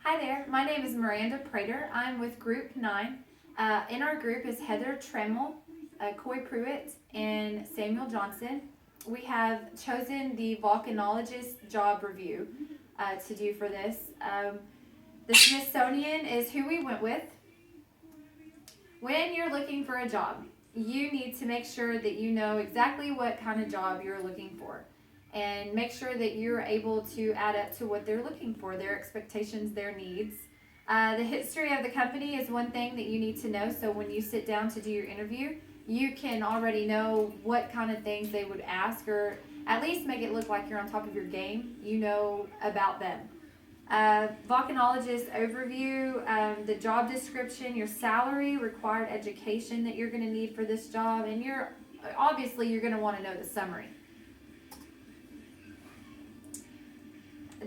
Hi there, my name is Miranda Prater. I'm with Group 9. In our group is Heather Tremmel, Coy Pruitt, and Samuel Johnson. We have chosen the Volcanologist job review to do for this. The Smithsonian is who we went with. When you're looking for a job, you need to make sure that you know exactly what kind of job you're looking for and make sure that you're able to add up to what they're looking for, their expectations, their needs. The history of the company is one thing that you need to know, so when you sit down to do your interview, you can already know what kind of things they would ask, or at least make it look like you're on top of your game. You know about them. Volcanologist overview, the job description, your salary, required education that you're going to need for this job, and you're going to want to know the summary.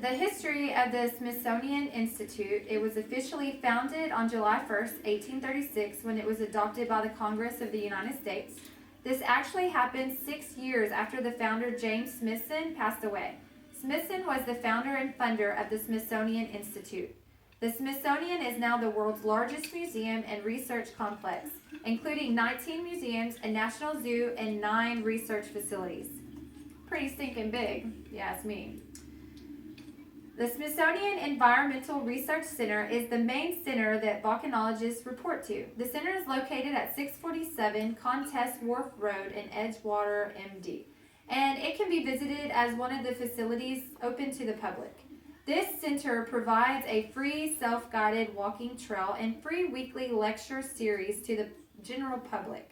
The history of the Smithsonian Institute. It was officially founded on July 1st, 1836, when it was adopted by the Congress of the United States. This actually happened 6 years after the founder James Smithson passed away. Smithson was the founder and funder of the Smithsonian Institute. The Smithsonian is now the world's largest museum and research complex, including 19 museums, a national zoo, and 9 research facilities. Pretty stinking big, if you ask me. The Smithsonian Environmental Research Center is the main center that volcanologists report to. The center is located at 647 Contest Wharf Road in Edgewater, MD, and it can be visited as one of the facilities open to the public. This center provides a free self-guided walking trail and free weekly lecture series to the general public.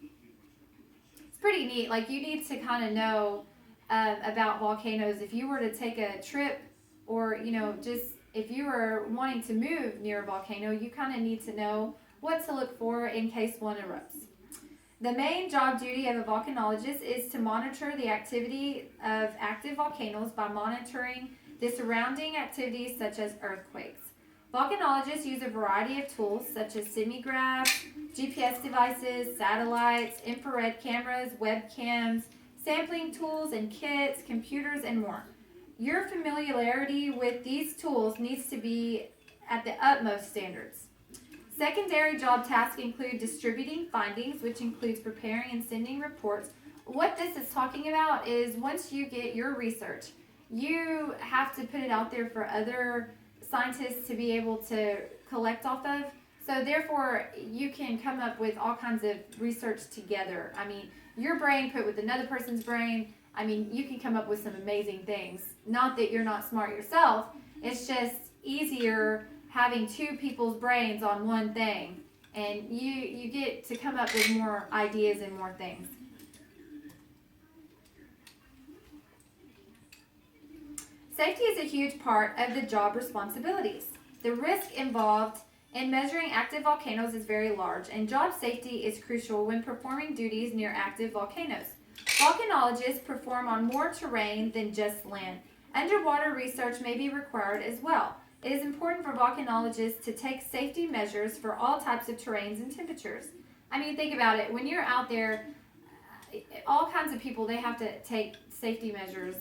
It's pretty neat. Like, you need to kind of know about volcanoes. If you were to take a trip, or just if you were wanting to move near a volcano, you kind of need to know what to look for in case one erupts. The main job duty of a volcanologist is to monitor the activity of active volcanoes by monitoring the surrounding activities such as earthquakes. Volcanologists use a variety of tools such as seismographs, GPS devices, satellites, infrared cameras, webcams, sampling tools and kits, computers, and more. Your familiarity with these tools needs to be at the utmost standards. Secondary job tasks include distributing findings, which includes preparing and sending reports. What this is talking about is once you get your research, you have to put it out there for other scientists to be able to collect off of. So therefore, you can come up with all kinds of research together. I mean, your brain put with another person's brain, you can come up with some amazing things. Not that you're not smart yourself, it's just easier having two people's brains on one thing, and you get to come up with more ideas and more things. Safety is a huge part of the job responsibilities. The risk involved in measuring active volcanoes is very large, and job safety is crucial when performing duties near active volcanoes. Volcanologists perform on more terrain than just land. Underwater research may be required as well. It is important for volcanologists to take safety measures for all types of terrains and temperatures. Think about it. When you're out there, all kinds of people, they have to take safety measures.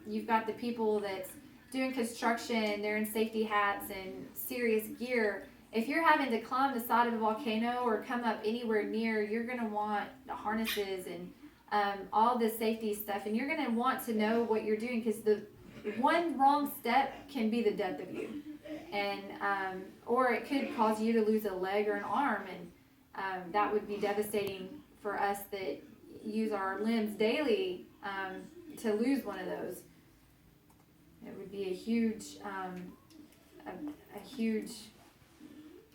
You've got the people that's doing construction, they're in safety hats and serious gear. If you're having to climb the side of a volcano or come up anywhere near, you're going to want the harnesses and all the safety stuff, and you're going to want to know what you're doing, because the one wrong step can be the death of you, and or it could cause you to lose a leg or an arm, and that would be devastating for us that use our limbs daily, to lose one of those. It would be a huge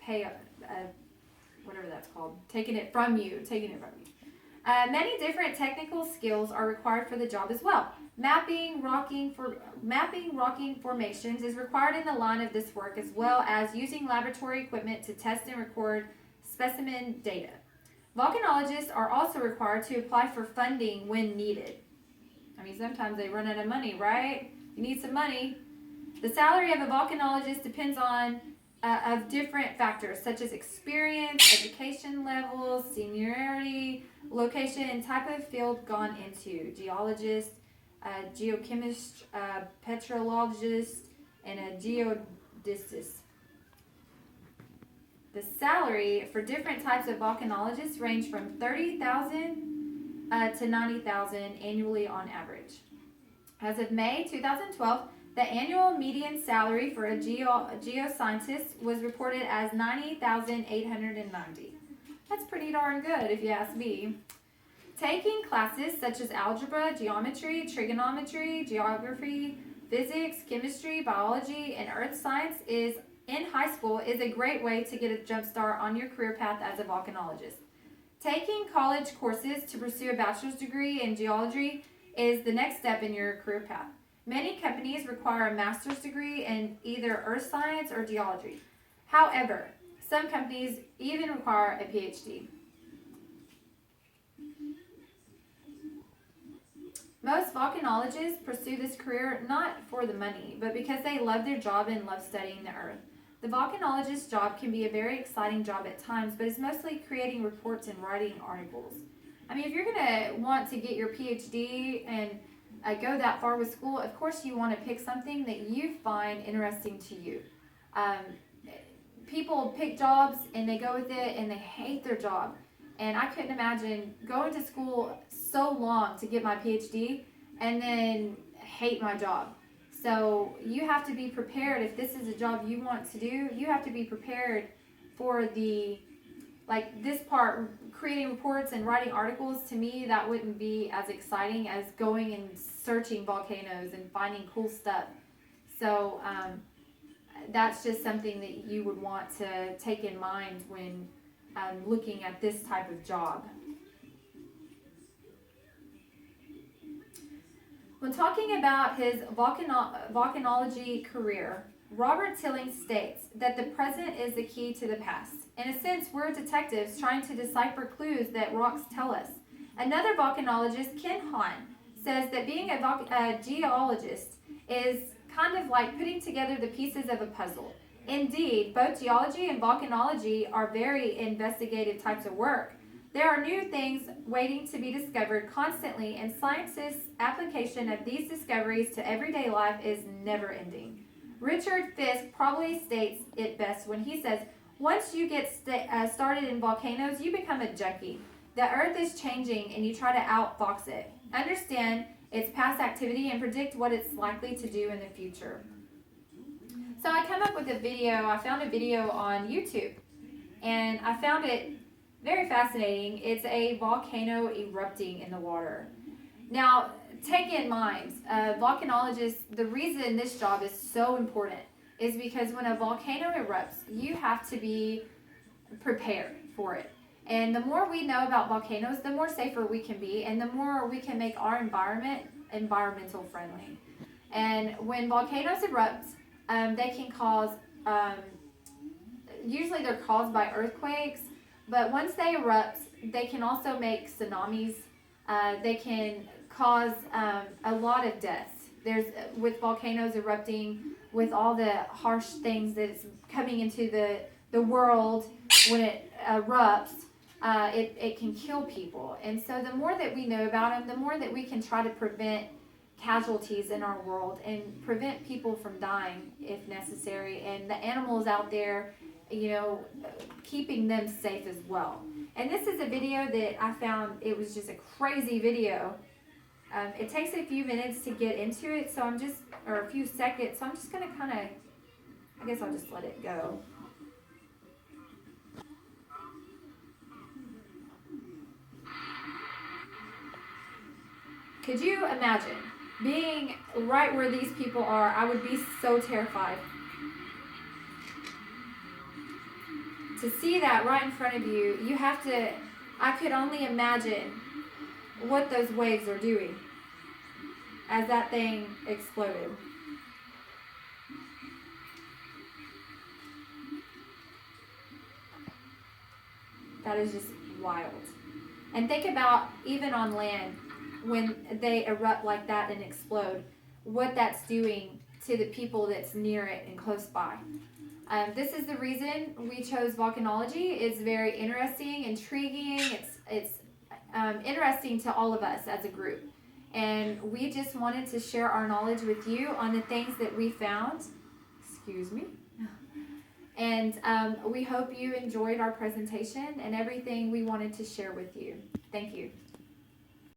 pay, whatever that's called, taking it from you. Many different technical skills are required for the job as well. Mapping rocking formations is required in the line of this work, as well as using laboratory equipment to test and record specimen data. Volcanologists are also required to apply for funding when needed. Sometimes they run out of money, right? You need some money. The salary of a volcanologist depends on of different factors such as experience, education levels, seniority, location, and type of field gone into. Geologist, geochemist, petrologist, and a geodesist. The salary for different types of volcanologists range from 30,000 to 90,000 annually on average. As of May 2012, the annual median salary for a geoscientist was reported as 90,890. That's pretty darn good, if you ask me. Taking classes such as algebra, geometry, trigonometry, geography, physics, chemistry, biology, and earth science in high school is a great way to get a jump start on your career path as a volcanologist. Taking college courses to pursue a bachelor's degree in geology is the next step in your career path. Many companies require a master's degree in either earth science or geology. However, some companies even require a PhD. Most volcanologists pursue this career not for the money, but because they love their job and love studying the earth. The volcanologist's job can be a very exciting job at times, but it's mostly creating reports and writing articles. I mean, if you're going to want to get your PhD and go that far with school, of course you want to pick something that you find interesting to you. People pick jobs and they go with it and they hate their job. And I couldn't imagine going to school so long to get my PhD and then hate my job. So you have to be prepared. If this is a job you want to do, you have to be prepared for this part, creating reports and writing articles. To me, that wouldn't be as exciting as going and searching volcanoes and finding cool stuff. So that's just something that you would want to take in mind when looking at this type of job. When talking about his volcanology career, Robert Tilling states that the present is the key to the past. In a sense, we're detectives trying to decipher clues that rocks tell us. Another volcanologist, Ken Hahn, says that being a geologist is kind of like putting together the pieces of a puzzle. Indeed, both geology and volcanology are very investigative types of work. There are new things waiting to be discovered constantly, and scientists' application of these discoveries to everyday life is never ending. Richard Fisk probably states it best when he says, once you get started in volcanoes, you become a junkie. The earth is changing and you try to outfox it. Understand its past activity and predict what it's likely to do in the future. So I come up with a video. I found a video on YouTube, and I found it very fascinating. It's a volcano erupting in the water. Now, take in mind, volcanologists, the reason this job is so important is because when a volcano erupts, you have to be prepared for it. And the more we know about volcanoes, the more safer we can be, and the more we can make our environment environmental friendly. And when volcanoes erupt, they can cause, usually they're caused by earthquakes, but once they erupt, they can also make tsunamis. They can cause a lot of deaths. With volcanoes erupting, with all the harsh things that's coming into the world when it erupts, it can kill people. And so the more that we know about them, the more that we can try to prevent casualties in our world and prevent people from dying if necessary, and the animals out there, keeping them safe as well. And this is a video that I found. It was just a crazy video. It takes a few minutes to get into it, or a few seconds, so I'm just going to I guess I'll just let it go. Could you imagine being right where these people are? I would be so terrified. To see that right in front of you, I could only imagine what those waves are doing as that thing exploded. That is just wild. And think about, even on land, when they erupt like that and explode, what that's doing to the people that's near it and close by. This is the reason we chose volcanology. It's very interesting, intriguing. It's interesting to all of us as a group. And we just wanted to share our knowledge with you on the things that we found excuse me. And we hope you enjoyed our presentation and everything we wanted to share with you. Thank you.